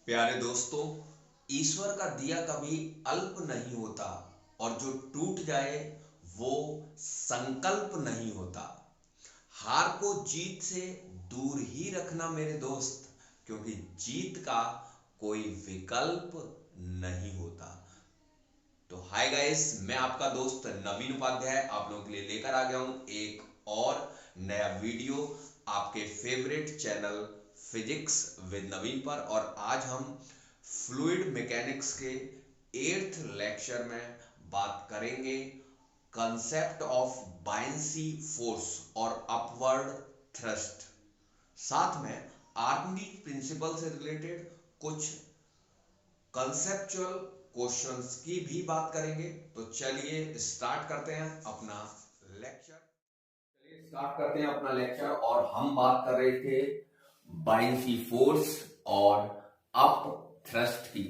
प्यारे दोस्तों, ईश्वर का दिया कभी अल्प नहीं होता और जो टूट जाए वो संकल्प नहीं होता। हार को जीत से दूर ही रखना मेरे दोस्त, क्योंकि जीत का कोई विकल्प नहीं होता। तो हाय गाइस, मैं आपका दोस्त नवीन उपाध्याय आप लोगों के लिए लेकर आ गया हूं एक और नया वीडियो आपके फेवरेट चैनल फिजिक्स विद नवीन पर। और आज हम फ्लूइड मैकेनिक्स के 8th लेक्चर में बात करेंगे कंसेप्ट ऑफ बायंसी फोर्स और अपवर्ड थ्रस्ट। साथ में आर्किमिडीज प्रिंसिपल से रिलेटेड कुछ कंसेप्चुअल क्वेश्चंस की भी बात करेंगे। तो चलिए स्टार्ट करते हैं अपना लेक्चर। स्टार्ट करते हैं अपना लेक्चर और हम बात कर रहे थे बायंसी फोर्स और अप थ्रस्ट की।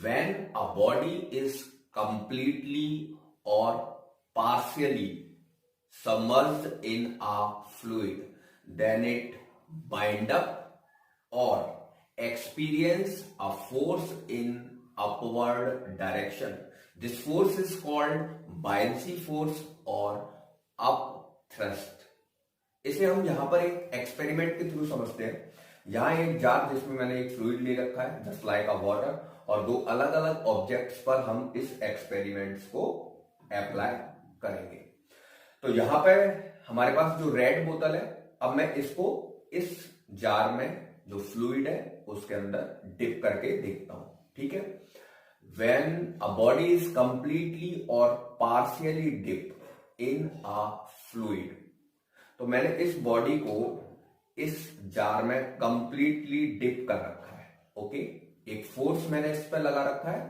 When a body is completely और partially submerged in a fluid, then it bind up or experience a force in upward direction. This force is called buoyancy force or up thrust. इसे हम यहां पर एक experiment के through समझते हैं। यहां एक जार जिसमें मैंने एक फ्लूइड ले रखा है जस्ट लाइक अ वाटर, और दो अलग अलग ऑब्जेक्ट्स पर हम इस एक्सपेरिमेंट्स को अप्लाई करेंगे। तो यहां पे हमारे पास जो रेड बोतल है, अब मैं इसको इस जार में जो फ्लूइड है उसके अंदर डिप करके देखता हूं। ठीक है। When a body is completely और partially dip in a fluid, तो मैंने इस बॉडी को इस जार में कंप्लीटली डिप कर रखा है। ओके। एक फोर्स मैंने इस पर लगा रखा है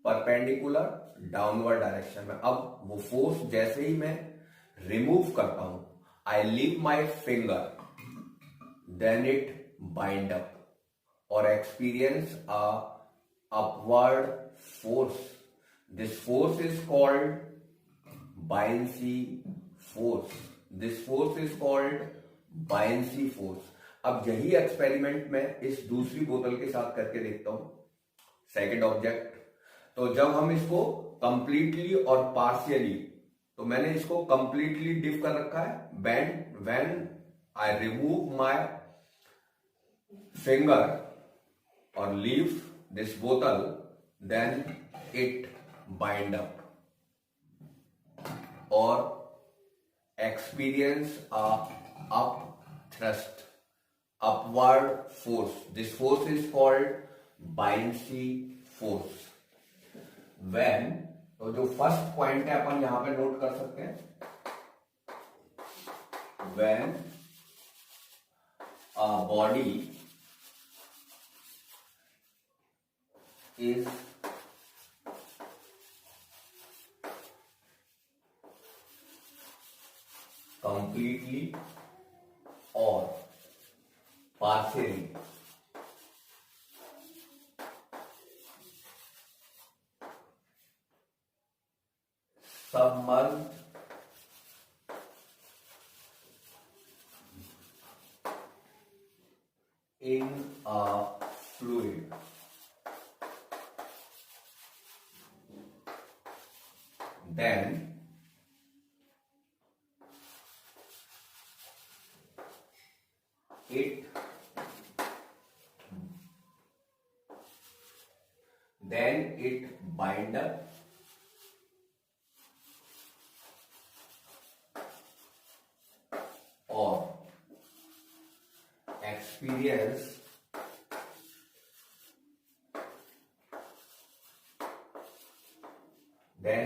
परपेंडिकुलर डाउनवर्ड डायरेक्शन में। अब वो फोर्स जैसे ही मैं रिमूव करता हूं, I leave my finger, then it bind up और experience a upward force. This force is called buoyancy force. This force is called buoyancy force. अब यही एक्सपेरिमेंट मैं इस दूसरी बोतल के साथ करके देखता हूं, सेकेंड ऑब्जेक्ट। तो जब हम इसको कंप्लीटली और पार्शियली, तो मैंने इसको कंप्लीटली डिप कर रखा है। When I remove my finger और लीव दिस बोतल, देन इट बाइंड अप और experience a up thrust, upward force. This force is called buoyancy force. When, तो जो फर्स्ट पॉइंट है अपन यहां पे नोट कर सकते हैं, when a body is completely or partially submerged in a fluid, then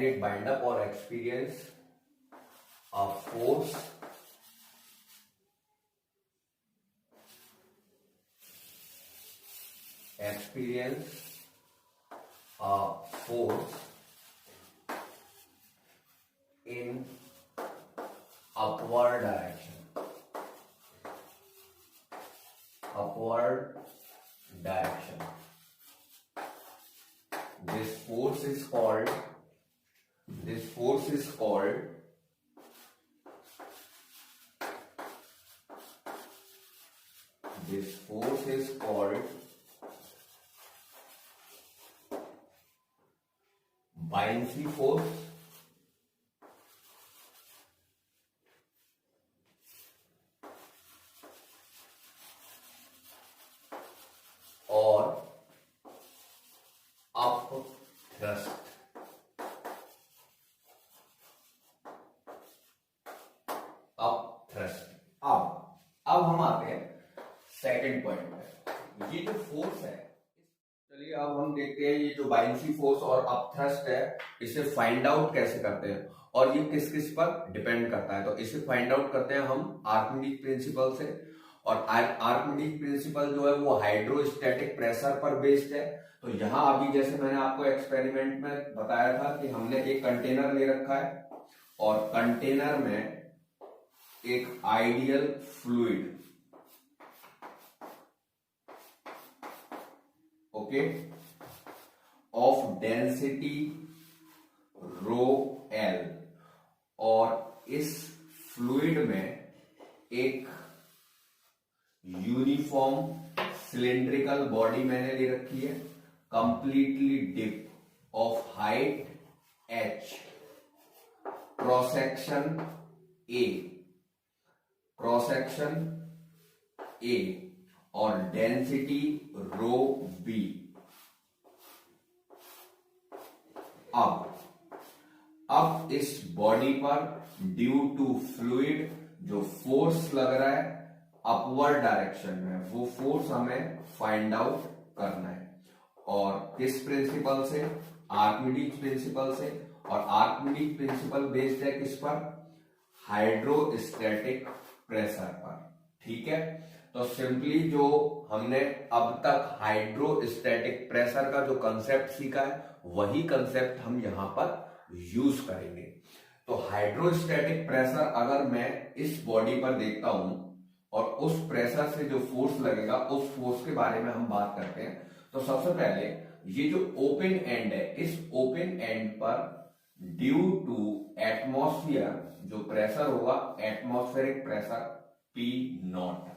it bind up or experience a force experience a force in upward direction. Upward direction. This force is called this force is called buoyancy force और up thrust. Up thrust. अब हम आते हैं second point पे। ये जो force है, चलिए अब हम देखते हैं ये जो बायेंसी फोर्स और अप थ्रस्ट है, इसे फाइंड आउट कैसे करते हैं और ये किस किस पर डिपेंड करता है। तो इसे फाइंड आउट करते हैं हम आर्किमिडीज प्रिंसिपल से। और आर्किमिडीज प्रिंसिपल जो है वो हाइड्रोस्टैटिक प्रेशर पर बेस्ड है। तो यहां अभी जैसे मैंने आपको एक्सपेरिमेंट में बताया था कि हमने एक कंटेनर ले रखा है और कंटेनर में एक ideal fluid, okay, of density rho L, और इस फ्लूइड में एक यूनिफॉर्म सिलिंड्रिकल बॉडी मैंने ले रखी है, completely dip, of height h, cross section a, cross section a, और डेंसिटी रो b। अब इस बॉडी पर ड्यू टू फ्लूइड जो फोर्स लग रहा है अपवर्ड डायरेक्शन में, वो फोर्स हमें फाइंड आउट करना है। और किस प्रिंसिपल से? आर्किमिडीज प्रिंसिपल से। और आर्किमिडीज प्रिंसिपल बेस्ड है किस पर? हाइड्रोस्टैटिक प्रेशर पर। ठीक है, तो सिंपली जो हमने अब तक हाइड्रोस्टैटिक प्रेशर का जो कंसेप्ट सीखा है वही कंसेप्ट हम यहां पर यूज करेंगे। तो हाइड्रोस्टैटिक प्रेशर अगर मैं इस बॉडी पर देखता हूं और उस प्रेशर से जो फोर्स लगेगा उस फोर्स के बारे में हम बात करते हैं। तो सबसे पहले ये जो ओपन एंड है, इस ओपन एंड पर ड्यू टू एटमॉस्फेयर जो प्रेशर होगा, एटमॉस्फेरिक प्रेशर P0।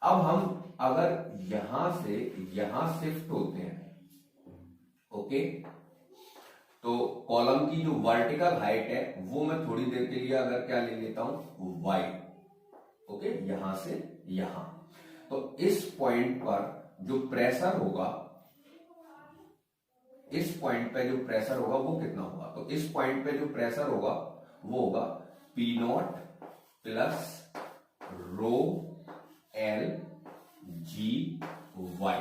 अब हम अगर यहां से यहां शिफ्ट होते हैं, ओके, तो कॉलम की जो वर्टिकल हाइट है वो मैं थोड़ी देर के लिए अगर क्या ले लेता हूं, y, ओके, यहां से यहां। तो इस पॉइंट पर जो प्रेशर होगा, इस पॉइंट पे जो प्रेशर होगा वो कितना होगा? तो इस पॉइंट पे जो प्रेशर होगा वो होगा P0 plus rho L G Y.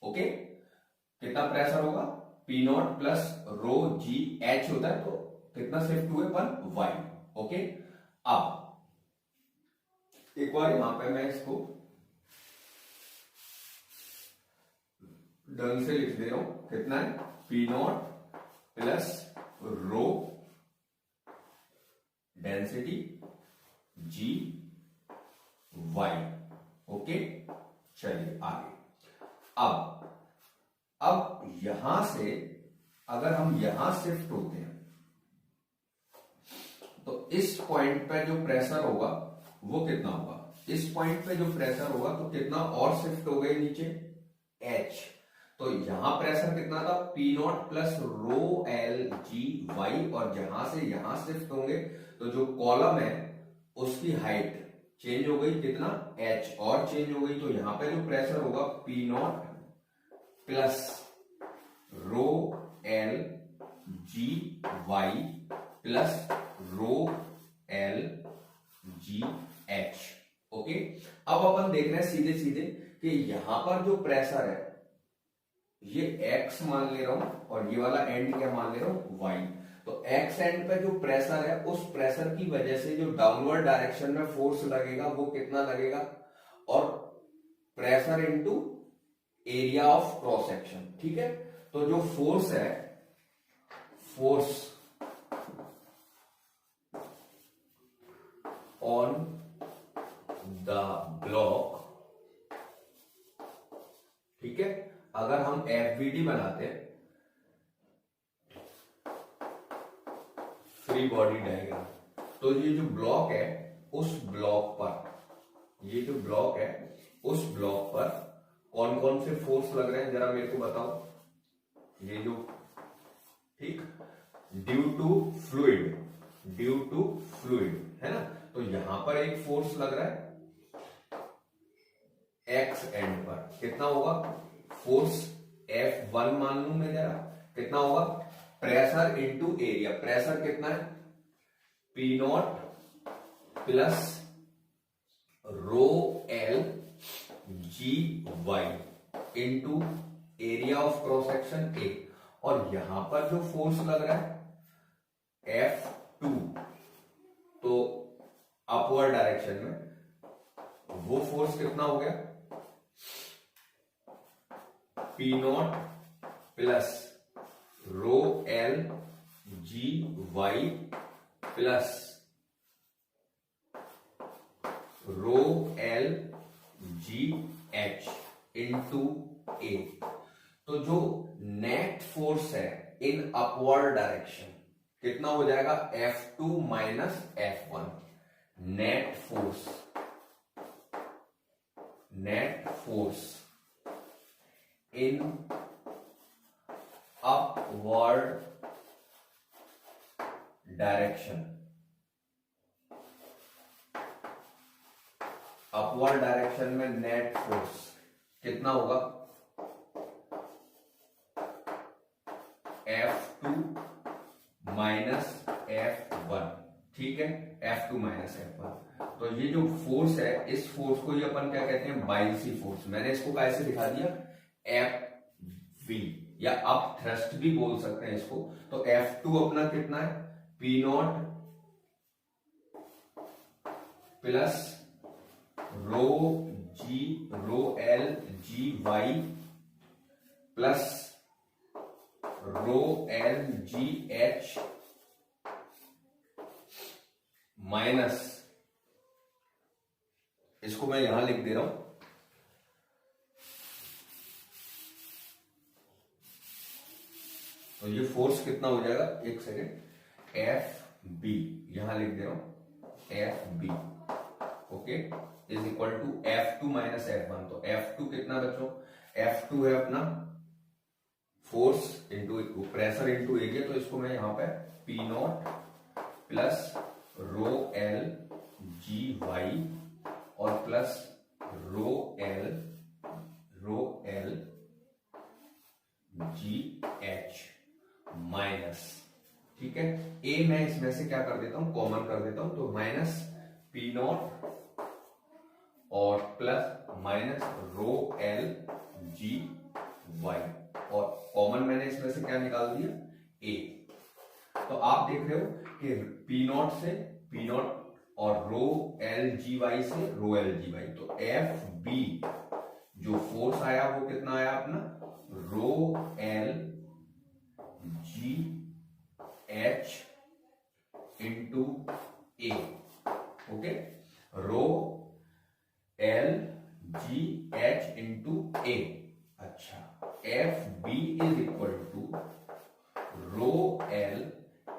Okay, कितना प्रेशर होगा? P0 प्लस रो जी एच होता है, तो कितना शिफ्ट हुए पर वाई। ओके, अब एक बार यहां पे मैं इसको ढंग से लिख दे रहा हूं। कितना है? P0 प्लस रो डेंसिटी जी वाई। ओके, चलिए आगे। अब यहां से अगर हम यहां शिफ्ट होते हैं तो इस पॉइंट पे जो प्रेशर होगा वो कितना होगा? इस पॉइंट पे जो प्रेशर होगा तो कितना और शिफ्ट हो गए नीचे? H। तो यहां प्रेशर कितना था? P0 plus rho L G Y, और जहां से यहां शिफ्ट होंगे तो जो कॉलम है उसकी हाइट चेंज हो गई, कितना? H, और चेंज हो गई। तो यहां पे जो प्रेशर होगा P0 plus rho L G Y plus rho L G H. Okay, अब अपन देख रहे हैं सीधे सीधे कि यहां पर जो प्रेशर है ये x मान ले रहा हूं और ये वाला एंड क्या मान ले रहा हूं? y। तो x एंड पे जो प्रेशर है उस प्रेशर की वजह से जो डाउनवर्ड डायरेक्शन में फोर्स लगेगा वो कितना लगेगा? और pressure into area of cross section. ठीक है, तो जो फोर्स है, फोर्स ऑन द ब्लॉक, ठीक है, अगर हम FBD बनाते हैं, फ्री बॉडी डायग्राम, तो ये जो ब्लॉक है उस ब्लॉक पर, ये जो ब्लॉक है उस ब्लॉक पर कौन कौन से फोर्स लग रहे हैं जरा मेरे को बताओ। ये जो ठीक, due to fluid, due to fluid, है ना। तो यहां पर एक फोर्स लग रहा है एक्स एंड पर, कितना होगा फोर्स F1 मान लू मैं जरा, कितना होगा प्रेशर इंटू एरिया, प्रेशर कितना है P not plus rho L G Y into area of cross section A, और यहां पर जो फोर्स लग रहा है F2, तो अपवर्ड डायरेक्शन में वो फोर्स कितना हो गया P not plus rho L G Y plus rho L G H into A. तो जो नेट फोर्स है इन अपवर्ड डायरेक्शन कितना हो जाएगा F2 minus F1, net force, net force in upward direction, upward direction में net force कितना होगा F2 minus F1, ठीक है, F2 माइनस F1। तो ये जो फोर्स है इस फोर्स को ये अपन क्या कहते हैं बाइसी फोर्स, मैंने इसको कैसे दिखा दिया FV, या अप थ्रस्ट भी बोल सकते हैं इसको। तो F2 अपना कितना है P not plus rho L G Y plus rho L G H minus, इसको मैं यहां लिख दे रहा हूं तो ये फोर्स कितना हो जाएगा, एक सेकेंड, एफ बी यहां लिख दे रहा हूं F B, okay, is equal to F2 minus F1। तो F2 कितना बच्चों, F2 है अपना force into pressure into area, तो इसको मैं यहां पे P not plus rho L G Y और plus rho L G H minus, ठीक है, ए मैं इसमें से क्या कर देता हूं कॉमन कर देता हूं, तो माइनस P नॉट और plus minus rho L G Y, और कॉमन मैंने इसमें से क्या निकाल दिया ए। तो आप देख रहे हो कि P नॉट से P नॉट और रो एल जी वाई से रो एल जी वाई, तो एफ बी जो फोर्स आया वो कितना आया अपना rho L G H into A, okay, rho L G H into A. अच्छा, F B is equal to rho L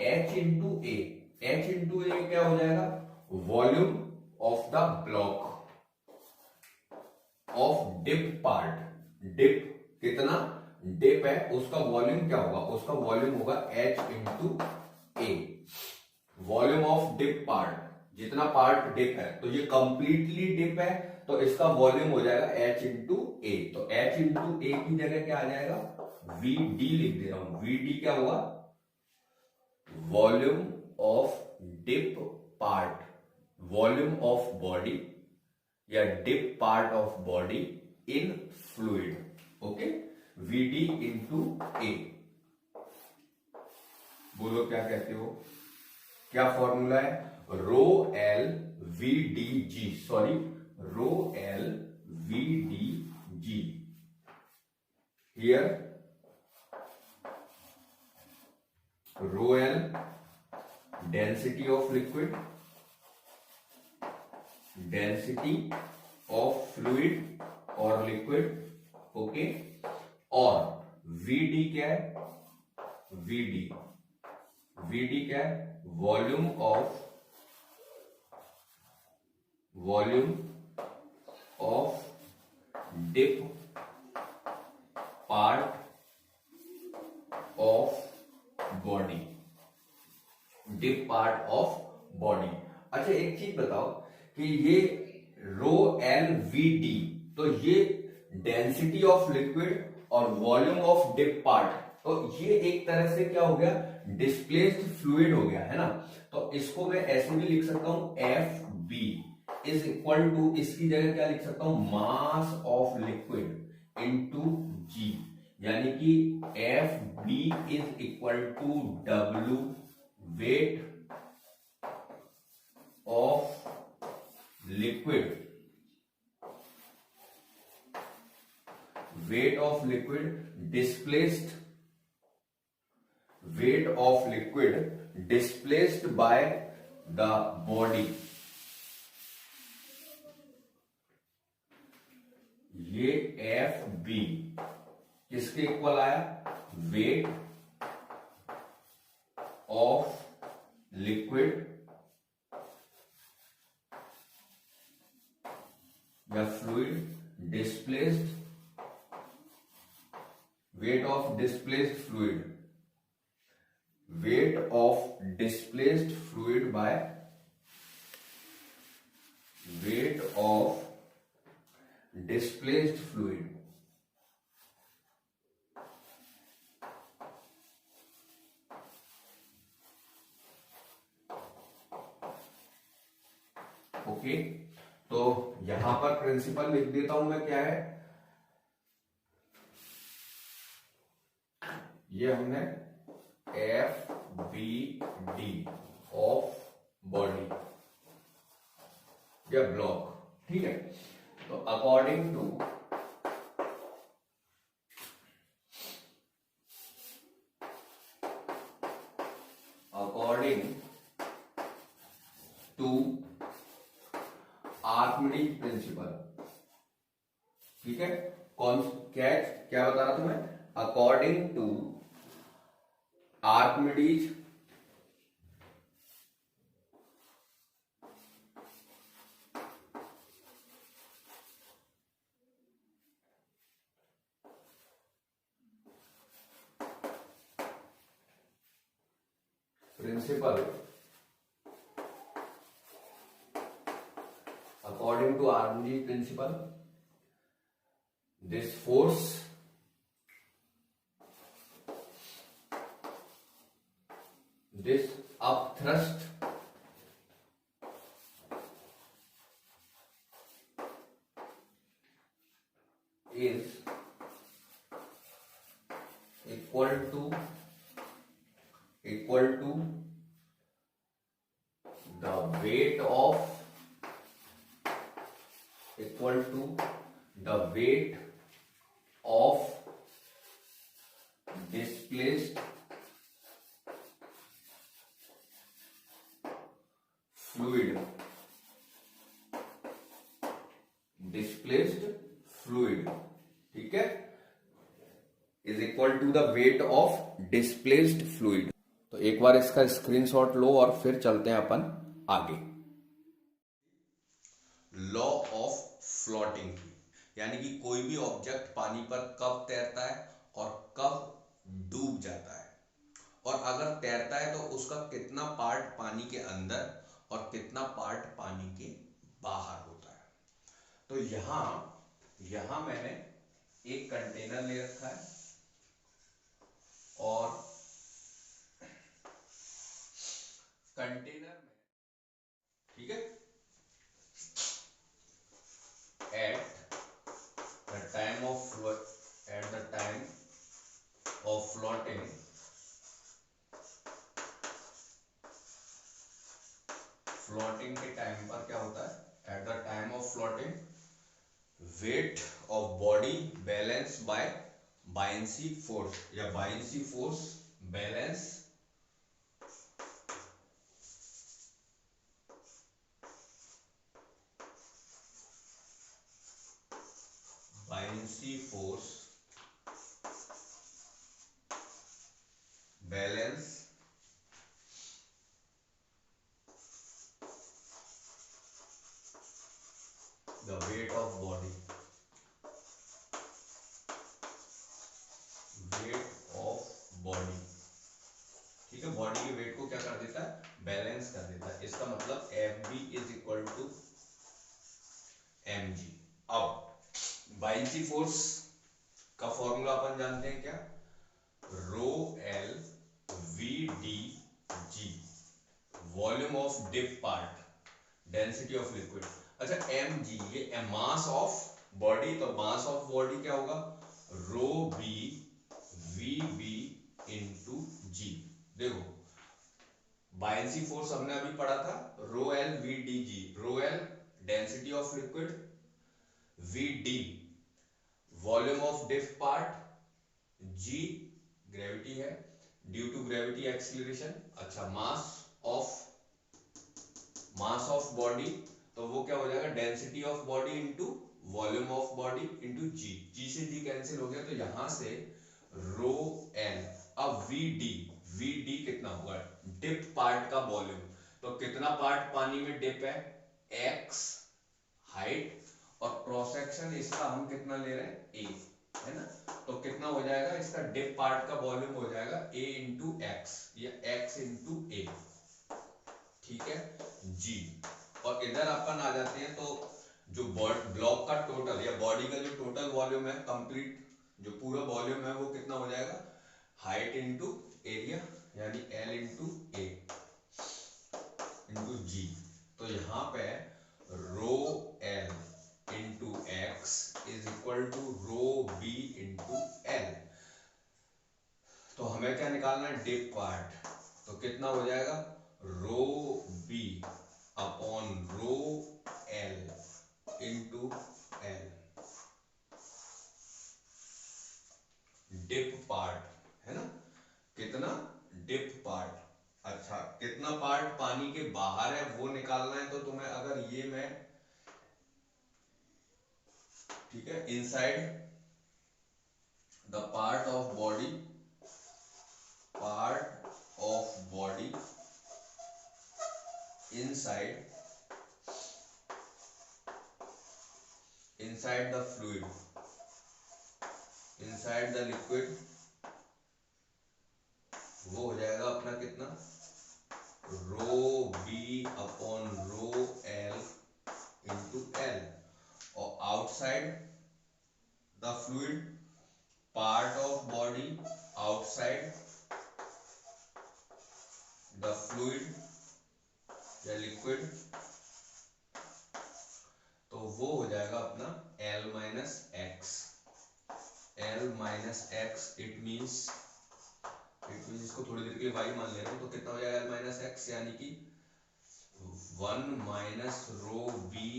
H into A, H into A क्या हो जाएगा volume of the block of dip part, dip कितना dip है उसका volume क्या होगा, उसका वॉल्यूम होगा H into A, volume of dip part, जितना पार्ट डिप है तो ये कंप्लीटली डिप है तो इसका वॉल्यूम हो जाएगा एच इंटू ए। तो एच इंटू ए की जगह क्या आ जाएगा वी डी लिख दे रहा हूं, वी डी क्या हुआ volume of dip part, volume of body या dip part of body in fluid, okay, V D into A. बोलो क्या कहते हो, क्या फॉर्मूला है rho L V D G, sorry rho L V D G, here rho L density of liquid, density of fluid और liquid, okay, और V D क्या है वीडी, वीडी क्या है volume of dip part of body, dip part of body. अच्छा एक चीज बताओ कि ये रो एल वी डी, तो ये डेंसिटी ऑफ लिक्विड और वॉल्यूम ऑफ डिप पार्ट, तो ये एक तरह से क्या हो गया, डिस्प्लेस्ड फ्लूइड हो गया है ना। तो इसको मैं ऐसे भी लिख सकता हूं F B is equal to, इसकी जगह क्या लिख सकता हूं, mass of liquid into G, यानी कि F B is equal to W weight of liquid, weight of liquid displaced, weight of liquid displaced by the body। ये एफ बी किसके इक्वल आया, वेट ऑफ लिक्विड या fluid displaced, weight of displaced fluid, weight of displaced fluid by weight of displaced fluid। Okay, तो यहां पर principal लिख देता हूं मैं, क्या है ये, हमने F B D of body या ब्लॉक, ठीक है। तो अकॉर्डिंग टू आर्किमिडीज प्रिंसिपल, ठीक है। कौन क्या बता रहा था मैं, according to Archimedes principle, according to Archimedes principle, this force this upthrust is equal to the weight of displaced fluid, ठीक है, is equal to the weight of displaced fluid. तो एक बार इसका स्क्रीनशॉट लो और फिर चलते हैं अपन आगे। लॉ ऑफ फ्लोटिंग की, यानी कि कोई भी ऑब्जेक्ट पानी पर कब तैरता है और कब डूब जाता है, और अगर तैरता है तो उसका कितना पार्ट पानी के अंदर और कितना पार्ट पानी के बाहर होता है। तो यहां मैंने एक कंटेनर ले रखा है और कंटेनर में, ठीक है, at the time of floating के टाइम पर क्या होता है, at the time of floating weight of body balance by buoyancy force या buoyancy force balance the weight of body, इसका मतलब F B is equal to M G. अब buoyancy force का फॉर्मूला अपन जानते हैं क्या, rho L V D G, volume of dip part, density of liquid. अच्छा एम जी ये मास ऑफ बॉडी, तो मास ऑफ बॉडी क्या होगा, rho B V B into G. देखो बायंसी फोर्स हमने अभी पढ़ा था, rho L V D G, rho L density of liquid, V D volume of dip part, G gravity है, ड्यू टू ग्रेविटी एक्सीलरेशन। अच्छा mass of body, तो वो क्या हो जाएगा, density of body into volume of body into G, G से G cancel हो गया, तो यहां से रो एल। अब वी डी कितना होगा, डिप पार्ट का वॉल्यूम, तो कितना पार्ट पानी में डिप है, एक्स हाइट, और क्रॉस सेक्शन इसका हम कितना ले रहे हैं, ए, है ना, तो कितना हो जाएगा, इसका डिप पार्ट का वॉल्यूम हो जाएगा a इंटू एक्स या x इंटू ए, ठीक है जी। और इधर अपन आ जाते हैं, तो जो ब्लॉक का टोटल या बॉडी का जो टोटल वॉल्यूम है कंप्लीट, जो पूरा वॉल्यूम है वो कितना हो जाएगा, हाइट इंटू एरिया यानी L into A into G. तो यहाँ पे rho L into X is equal to rho B into L. तो हमें क्या निकालना है, डिप पार्ट, तो कितना हो जाएगा, rho B upon rho L into L, dip part है ना, कितना डिप पार्ट। अच्छा कितना पार्ट पानी के बाहर है वो निकालना है, तो तुम्हें अगर ये मैं, ठीक है, inside the part of body inside the fluid, inside the liquid, वो हो जाएगा अपना कितना, rho B upon rho L into L, और outside the fluid, part of body outside the fluid या लिक्विड, तो वो हो जाएगा अपना L minus X, L minus X, it means इसको थोड़ी देर के लिए y मान ले रहा हूं, तो कितना हो जाएगा L माइनस एक्स, यानी कि 1 minus rho B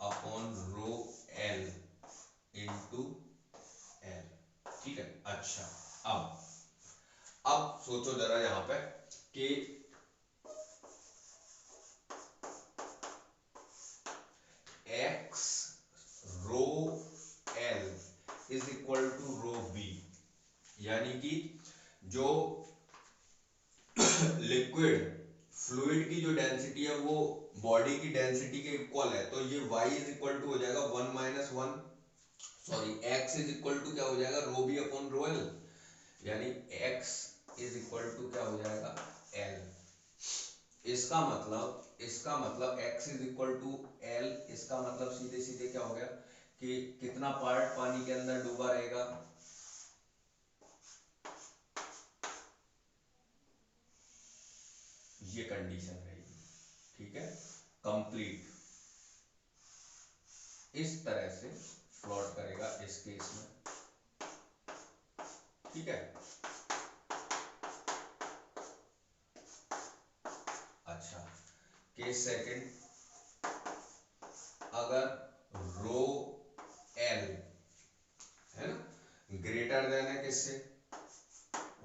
upon rho L into L, ठीक है। अच्छा अब सोचो जरा यहां पे कि X rho L is equal to rho B, यानी कि जो लिक्विड फ्लूइड की जो डेंसिटी है वो बॉडी की डेंसिटी के इक्वल है, तो ये y इज इक्वल टू हो जाएगा 1 minus 1, sorry x is equal to क्या हो जाएगा, rho B upon rho L, यानी x इज इक्वल टू क्या हो जाएगा, l। इसका मतलब x is equal to l, इसका मतलब सीधे सीधे क्या हो गया कि कितना पार्ट पानी के अंदर डूबा रहेगा, ये कंडीशन रहेगी, ठीक है, कंप्लीट इस तरह से फ्लोट करेगा इस केस में, ठीक है। अच्छा केस सेकंड, अगर रो एल है ना ग्रेटर देन है किससे,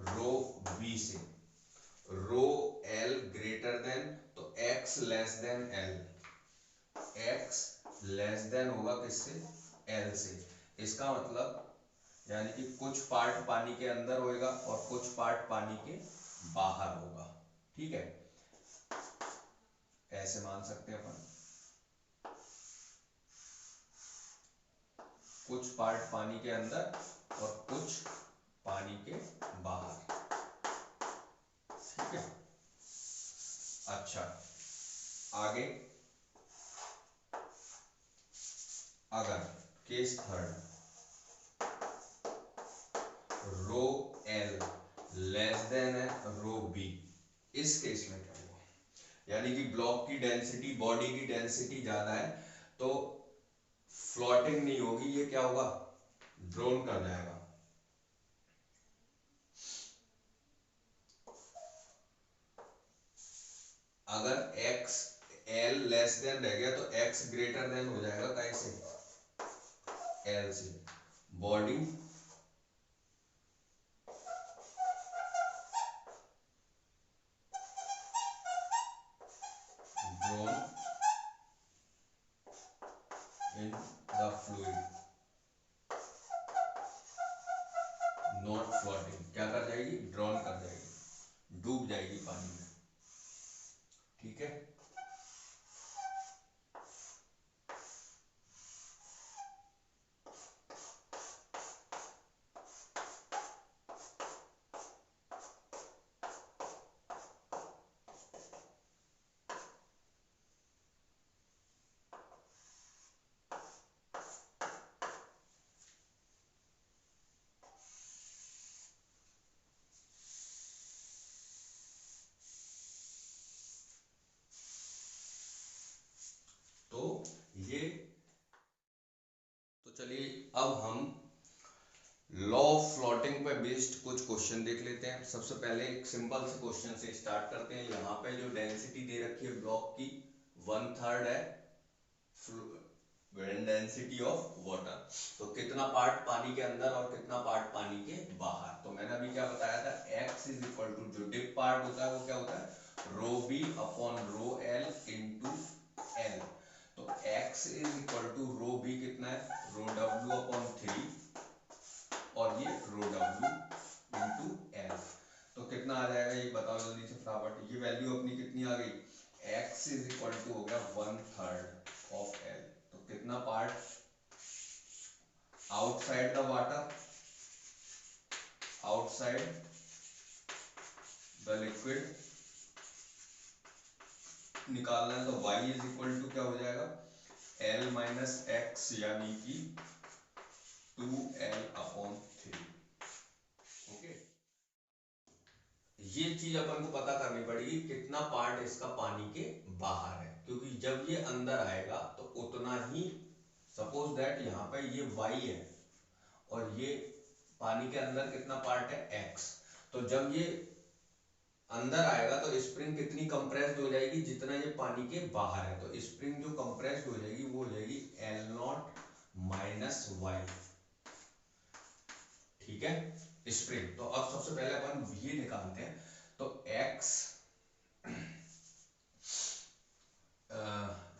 रो बी से, रो एल ग्रेटर देन, तो x less than L, x less than होगा किससे, एल से। इसका मतलब यानी कि कुछ पार्ट पानी के अंदर होएगा और कुछ पार्ट पानी के बाहर होगा, ठीक है, ऐसे मान सकते हैं अपन, कुछ पार्ट पानी के अंदर और कुछ पानी के बाहर, ठीक है। अच्छा आगे अगर case third rho L less than है रो बी, इस केस में क्या होगा, यानी कि ब्लॉक की डेंसिटी, बॉडी की डेंसिटी ज्यादा है तो फ्लोटिंग नहीं होगी, ये क्या होगा, ड्रोन कर जाएगा। अगर एक्स एल लेस देन रह गया तो एक्स ग्रेटर देन हो जाएगा कैसे, एल से, body drone in the fluid not floating, क्या कर जाएगी, ड्रोन कर जाएगी, डूब जाएगी पानी में। ठीक है, तो ये, तो चलिए अब हम लॉ ऑफ फ्लोटिंग पे बेस्ड कुछ क्वेश्चन देख लेते हैं। सबसे पहले एक सिंपल से क्वेश्चन से स्टार्ट करते हैं। यहाँ पे जो डेंसिटी दे रखी है ब्लॉक की 1/3 है डेंसिटी ऑफ वाटर, तो कितना पार्ट पानी के अंदर और कितना पार्ट पानी के बाहर। तो मैंने अभी क्या बताया था, x इज इक्वल टू जो डिप पार्ट होता है वो क्या होता है, rho B upon rho L into L. तो x is equal to rho B कितना है, रो डब्ल्यू अपॉन 3 और ये रो डब्ल्यू इंटू एल। तो कितना आ जाएगा ये बताओ जल्दी से फटाफट, ये वैल्यू अपनी कितनी आ गई, x इज इक्वल टू हो गया 1/3 ऑफ एल। तो कितना part outside the water, outside the liquid निकालना है, तो y इज इक्वल टू क्या हो जाएगा, l माइनस एक्स यानी कि 2l अपॉन 3। ओके, ये चीज अपन को पता करनी पड़ेगी कितना पार्ट इसका पानी के बाहर है, क्योंकि जब ये अंदर आएगा तो उतना ही, सपोज दैट यहाँ पे ये y है और ये पानी के अंदर कितना पार्ट है x, तो जब ये अंदर आएगा तो स्प्रिंग कितनी कंप्रेस्ड हो जाएगी, जितना ये पानी के बाहर है, तो स्प्रिंग जो कंप्रेस्ड हो जाएगी वो हो जाएगी L नॉट माइनस वाई। ठीक है, स्प्रिंग। तो अब सबसे पहले अपन ये निकालते हैं, तो x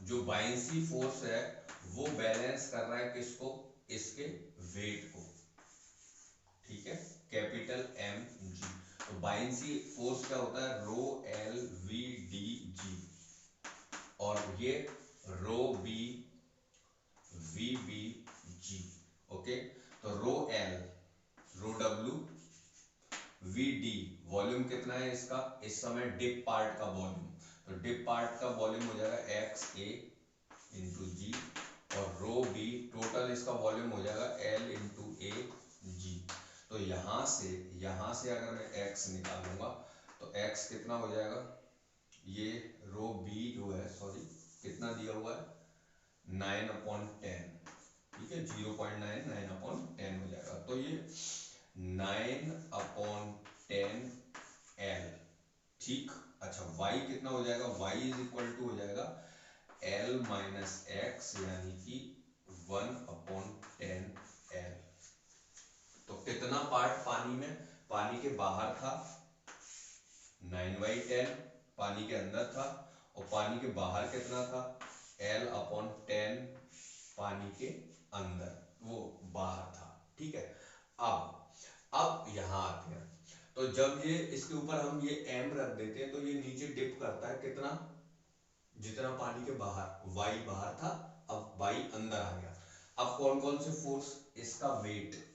जो बाइंसी फोर्स है वो बैलेंस कर रहा है किसको, इसके वेट को। ठीक है, कैपिटल एम जी। तो बाइंसी फोर्स क्या होता है, rho L V D G, और ये rho B V B G. Okay, तो rho L, rho W, V D, volume कितना है इसका इस समय, डिप पार्ट का वॉल्यूम, तो डिप पार्ट का वॉल्यूम हो जाएगा एक्स ए इंटू जी, और रो बी टोटल इसका वॉल्यूम हो जाएगा एल इंटू ए जी। तो यहां से अगर मैं x निकालूंगा तो x कितना हो जाएगा, ये रो बी जो है, सॉरी कितना दिया हुआ है 9/10, ठीक है 0.9, 9/10 हो जाएगा। तो ये 9/10 एल। ठीक, अच्छा y कितना हो जाएगा, y इज इक्वल टू हो जाएगा l माइनस एक्स यानी कि 1/10 एल। तो कितना पार्ट पानी में, पानी के बाहर था 9/10, पानी के अंदर था, और पानी के बाहर कितना था L/10, पानी के अंदर, वो बाहर था। ठीक है, अब यहां आते हैं, तो जब ये इसके ऊपर हम ये m रख देते हैं तो ये नीचे डिप करता है कितना, जितना पानी के बाहर, y बाहर था अब y अंदर आ गया। अब कौन कौन से फोर्स, इसका वेट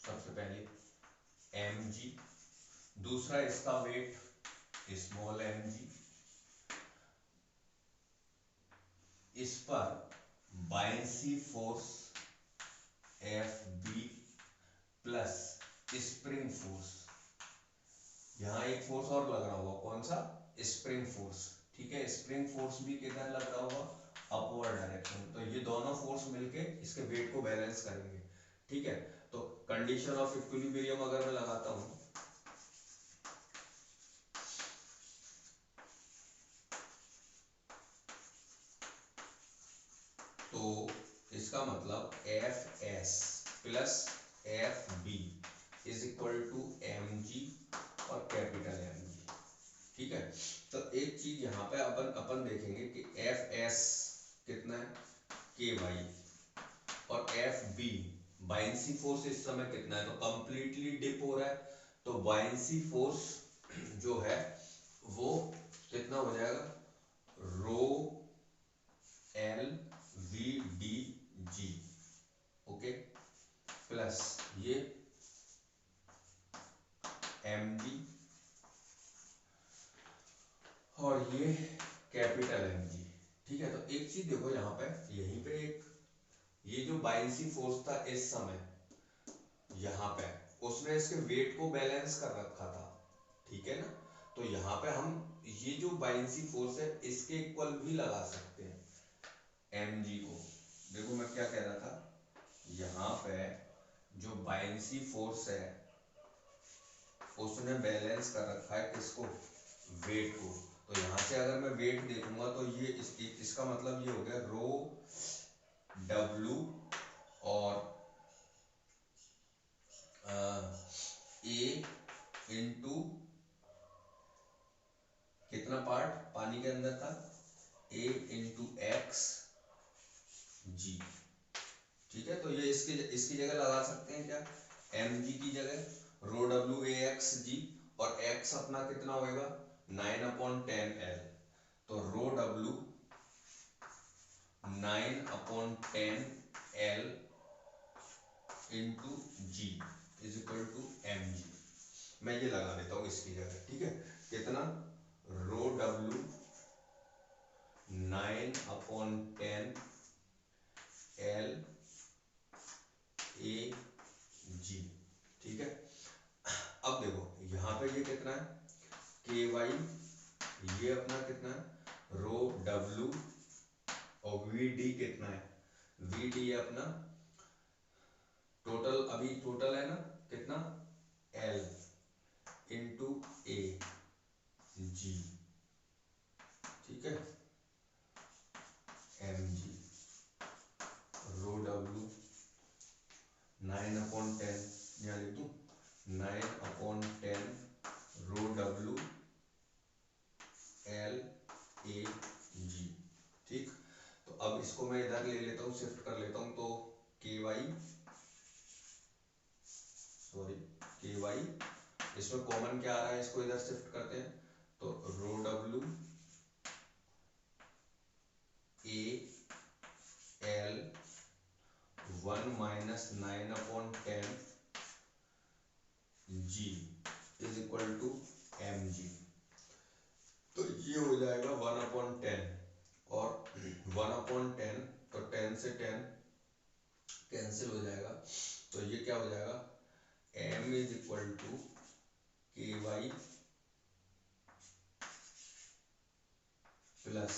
सबसे पहले एम जी, दूसरा इसका वेट स्मॉल एम जी, इस पर buoyancy force F B plus spring force, यहां एक फोर्स और लग रहा होगा, कौन सा, स्प्रिंग फोर्स, ठीक है। स्प्रिंग फोर्स भी किधर लग रहा होगा, अपवर्ड डायरेक्शन। तो ये दोनों फोर्स मिलके इसके वेट को बैलेंस करेंगे, ठीक है। तो कंडीशन ऑफ इक्विलिब्रियम अगर मैं लगाता हूं, तो इसका मतलब F S plus F B is equal to M G और कैपिटल एम जी, ठीक है। तो एक चीज यहाँ पे अपन देखेंगे कि एफ एस कितना है, के वाई, और एफ बी बायेंसी फोर्स इस समय कितना है, तो कंप्लीटली डिप हो रहा है, तो बायेंसी फोर्स जो है वो कितना हो जाएगा, रो एल वी डी जी, ओके, प्लस ये एम जी और ये कैपिटल एम जी, ठीक है। तो एक चीज देखो यहाँ पे, यहीं पे एक ये जो बायेंसी फोर्स था इस समय यहाँ पे, उसने इसके वेट को बैलेंस कर रखा था, ठीक है ना। तो यहाँ पे हम ये जो बायेंसी फोर्स है इसके इक्वल भी लगा सकते हैं एम जी को। देखो मैं क्या कह रहा था, यहाँ पे जो बायेंसी फोर्स है उसने बैलेंस कर रखा है किसको, वेट को। तो यहाँ से अगर मैं वेट देखूंगा तो ये इसका मतलब ये हो गया रो डब्लू और ए इंटू कितना पार्ट पानी के अंदर था, ए इंटू एक्स जी, ठीक है। तो ये इसकी जगह लगा सकते हैं क्या, एम जी की जगह रो डब्ल्यू ए एक्स जी, और एक्स अपना कितना होएगा 9/10 L, तो rho W 9/10 L into G is equal to M G. मैं ये लगा देता हूं इसकी जगह, ठीक है। कितना, रो डब्ल्यू 9/10 L ए जी, ठीक है। अब देखो यहाँ पे ये कितना है, के वाई, ये अपना कितना है रो डब्ल्यू, और वी डी कितना है, वी डी है अपना टोटल, अभी टोटल है ना कितना, एल इंटू ए जी, ठीक है, एम जी, रो डब्ल्यू 9/10, यहाँ लिख दूं 9/10 रो डब्ल्यू एल ए जी, ठीक। तो अब इसको मैं इधर ले लेता हूँ, शिफ्ट कर लेता हूँ, तो के वाई, सॉरी के वाई, इसमें कॉमन क्या आ रहा है, इसको इधर शिफ्ट करते हैं, तो rho W A L 1 minus 9/10 G is equal to M G. तो ये हो जाएगा 1/10, और 1/10 तो 10 से 10 कैंसिल हो जाएगा, तो ये क्या हो जाएगा, m is equal to K Y plus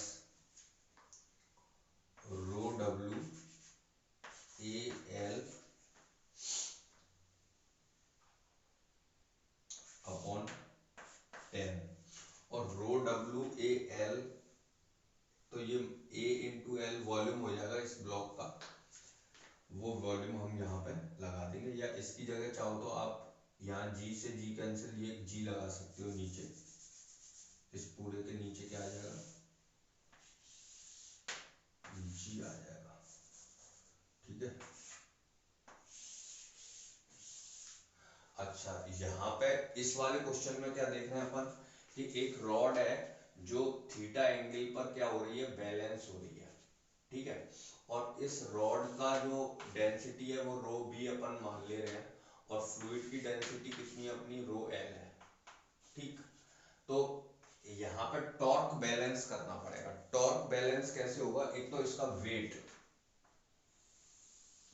rho W A L upon 10, और रो डब्ल्यू ए एल, तो ये a इंटू एल वॉल्यूम हो जाएगा इस ब्लॉक का, वो वॉल्यूम हम यहाँ पे लगा देंगे, या इसकी जगह चाहो तो आप यहाँ g से g कैंसिल, ये g लगा सकते हो नीचे, इस पूरे के नीचे क्या आ जाएगा, g आ जाएगा, ठीक है। अच्छा यहाँ पे इस वाले क्वेश्चन में क्या देखना है अपन, कि एक रॉड है जो थीटा एंगल पर क्या हो रही है, बैलेंस हो रही है, ठीक है। और इस रॉड का जो डेंसिटी है वो रो बी अपन मान ले रहे हैं, और फ्लूइड की डेंसिटी कितनी है अपनी, रो एल है, ठीक। तो यहाँ पे टॉर्क बैलेंस करना पड़ेगा। टॉर्क बैलेंस कैसे होगा, एक तो इसका वेट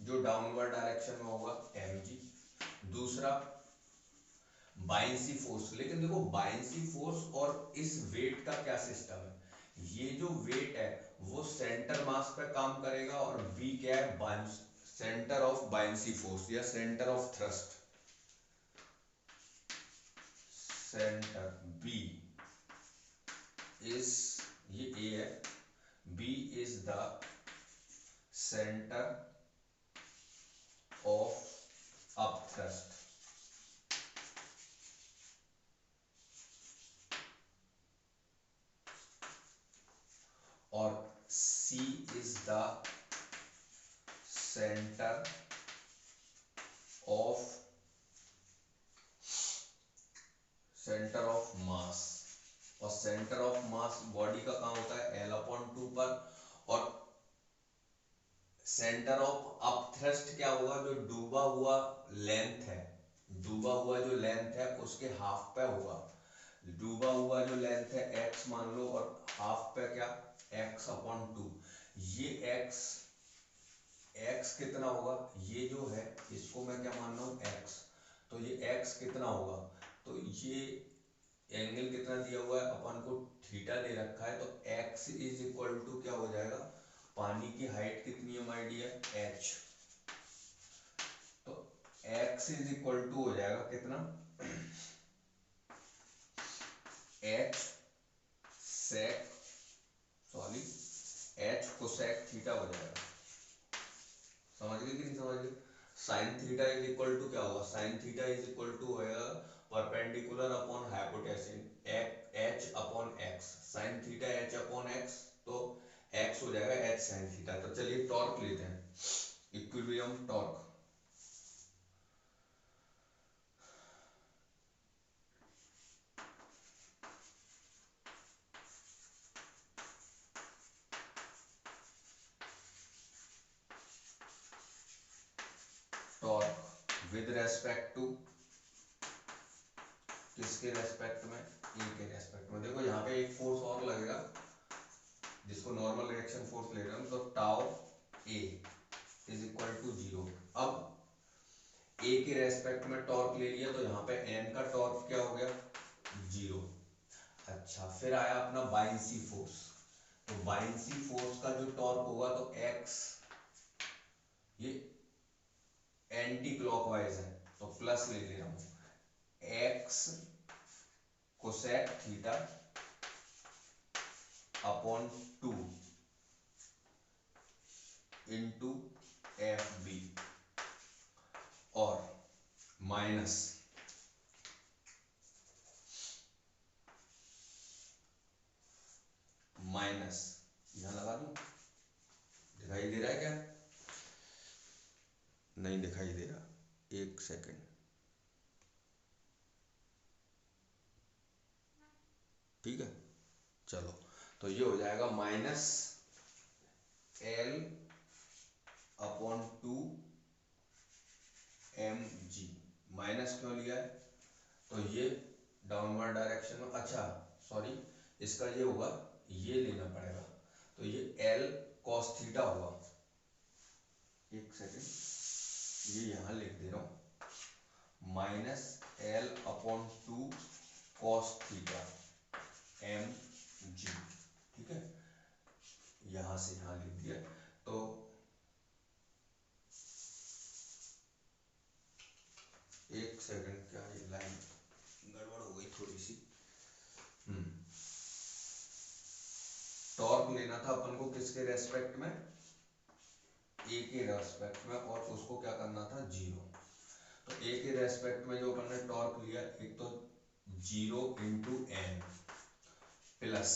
जो डाउनवर्ड डायरेक्शन में होगा mg, दूसरा बायंसी फोर्स। लेकिन देखो बायंसी फोर्स और इस वेट का क्या सिस्टम है, ये जो वेट है वो सेंटर मास पे काम करेगा और b क्या है, सेंटर ऑफ बायंसी फोर्स या centre of thrust. Centre b is, ये a है, b is the centre of up thrust. और C is the centre of mass. और सेंटर ऑफ मास बॉडी का कहाँ होता है, L/2 पर। और सेंटर ऑफ अप थ्रस्ट क्या होगा, जो डूबा हुआ लेंथ है, डूबा हुआ जो लेंथ है उसके हाफ पे होगा। डूबा हुआ जो लेंथ है x मान लो, और हाफ पे क्या, x/2। ये x कितना होगा, ये जो है इसको मैं क्या मान रहा हूँ x, तो ये x कितना होगा, तो ये एंगल कितना दिया हुआ है अपन को, थीटा दे रखा है, तो x इज इक्वल टू क्या हो जाएगा, पानी की हाइट कितनी है माय डियर, h, तो x इज इक्वल टू हो जाएगा कितना, h sec, sorry h cosec theta हो जाएगा। समझ गए कि नहीं समझ गए। Sine theta is equal to क्या होगा, sine theta is equal to होएगा perpendicular upon hypotenuse h/x, sine theta h/x, तो x हो जाएगा h साइन थीटा। तो चलिए टॉर्क लेते हैं, equilibrium torque. Torque with respect to, किसके रेस्पेक्ट में, ए के रेस्पेक्ट में। देखो यहाँ पे एक फोर्स और लगेगा जिसको नॉर्मल रिएक्शन फोर्स ले रहे हैं, तो tau A is equal to 0। अब ए के रेस्पेक्ट में टॉर्क ले लिया, तो यहाँ पे एन का टॉर्क क्या हो गया, 0। अच्छा, फिर आया अपना बायंसी फोर्स, तो बायंसी फोर्स का जो टॉर्क होगा, तो एक्स, ये एंटी क्लॉकवाइज है तो प्लस ले रहा हूं, X cosec theta upon 2 into F B, और माइनस यहां लगा दूं, दिखाई दे रहा है क्या, नहीं दिखाई दे रहा, एक सेकंड, ठीक है, चलो। तो ये हो जाएगा माइनस L/2 mg। माइनस क्यों लिया है, तो ये डाउनवर्ड डायरेक्शन में, अच्छा सॉरी, इसका ये होगा, ये लेना पड़ेगा, तो ये L cos थीटा होगा, एक सेकंड, ये यहां लिख दे रहा हूं, minus L/2 cos theta mg, ठीक है, यहां से यहां लिख दिया। तो एक सेकंड, क्या ये लाइन गड़बड़ हो गई थोड़ी सी। टॉर्क लेना था अपन को किसके रेस्पेक्ट में, ए के रेस्पेक्ट में, और उसको क्या करना था, 0। तो ए के रेस्पेक्ट में जो अपन ने टॉर्क लिया, एक तो 0 इंटू एन प्लस,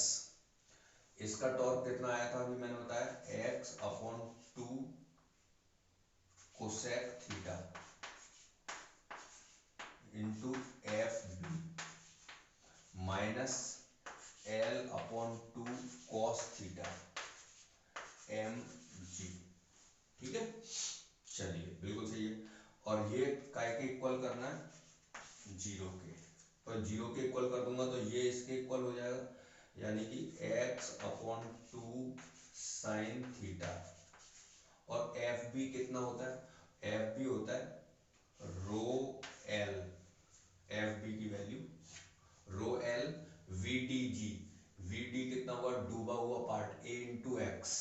इसका टॉर्क कितना आया था अभी मैंने बताया, x/2 cosec theta into F B minus L/2 cos theta mg, ठीक है, चलिए बिल्कुल सही है। और ये काय के इक्वल करना है, 0 के, और 0 के इक्वल कर दूंगा तो ये इसके इक्वल हो जाएगा, यानी कि x/2 साइन थीटा। और एफ बी कितना होता है, एफ बी होता है रो एल, एफ बी की value rho L V D G, V D कितना हुआ, डूबा हुआ part, A into X,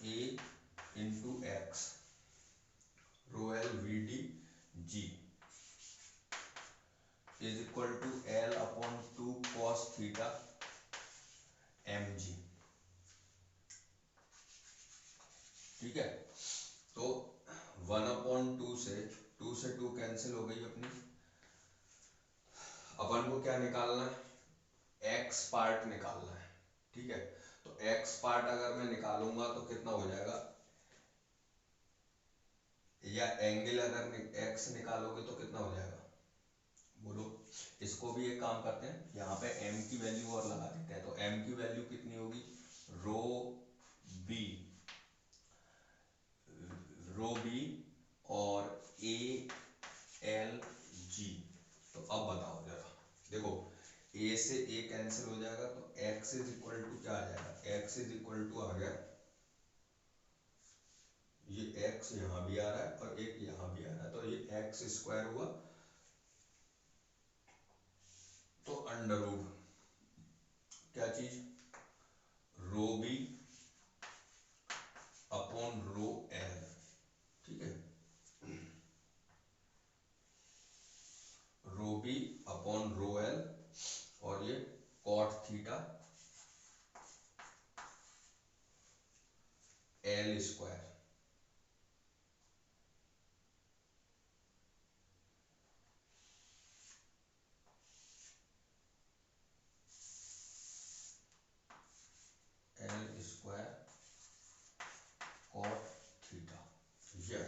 A into X, rho L V D G is equal to L/2 cos theta M G. ठीक है, तो 1/2 से 2 cancel हो गई अपनी। अपन को क्या निकालना है, x पार्ट निकालना है। ठीक है, तो x पार्ट अगर मैं निकालूंगा तो कितना हो जाएगा, या एंगल अगर x निकालोगे तो कितना हो जाएगा, बोलो। इसको भी एक काम करते हैं, यहाँ पे m की वैल्यू और लगा देते हैं, तो m की वैल्यू कितनी होगी, रो बी, रो बी और ए एल जी। तो अब बताओ जरा, देखो a से a कैंसिल हो जाएगा तो x इज इक्वल टू क्या आ जाएगा, x इज इक्वल टू आ गया, ये x यहाँ भी आ रहा है और एक यहाँ भी आ रहा है, तो ये x स्क्वायर हुआ, तो अंडर रूट क्या चीज, rho B upon rho L. ठीक है, rho B upon rho L और ये cot theta L square. L square cot theta, ये